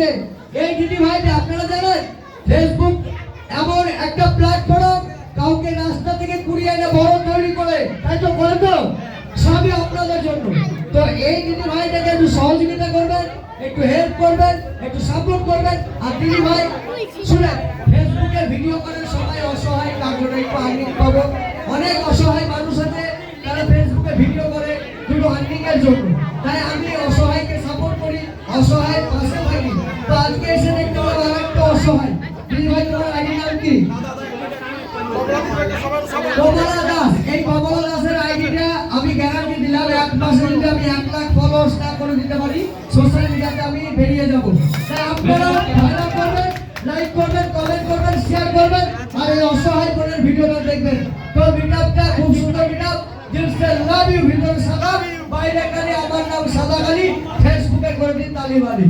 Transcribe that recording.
এই দিদি ভাই আপনারা জানেন ফেসবুক এমন একটা প্ল্যাটফর্ম কাউকে রাস্তা থেকে কুড়িয়ে এনে বড় তৈরি করে, তাই তো বলেন তো সবই আপনাদের জন্য। তো এই দিদি ভাইটাকে একটু সহযোগিতা করবেন, একটু হেল্প করবেন, একটু সাপোর্ট করবেন। আর দিদি ভাই শুনেন, ফেসবুকে ভিডিও করে সবাই অসহায়, তার জন্য একটু আর্নিং পাবো। অনেক অসহায় মানুষ আছে তারা ফেসবুকে ভিডিও করে দুটো আর্নিং এর জন্য, তাই আমি অসহায়কে সাপোর্ট করি, অসহায় পাশে থাকি। তো আজকে এসে দেখতে পাবো আরেকটা অসহায়। দিদি ভাই তোমার আইডি নাম কি? কমলা দাস। এই কমলা দাসের আইডিটা আমি গ্যারান্টি দিলাম 1 মাসে যদি আমি 1 লাখ ফলোয়ার্স না করে দিতে পারি, সোশ্যাল মিডিয়াতে আমি বেরিয়ে যাব। তাই আপনারা ভালো করবেন, লাইক করবেন, কমেন্ট করবেন, শেয়ার করবেন আর এই অসহায় বোনের ভিডিওটা দেখবেন। তো মিটআপটা খুব সুন্দর মিটআপ, জিসে লাভ ইউ ভিতরে সাদা, বাইরে কালি আমার নাম সাদা কালি, ফেসবুকে করে দিন তালিবালি।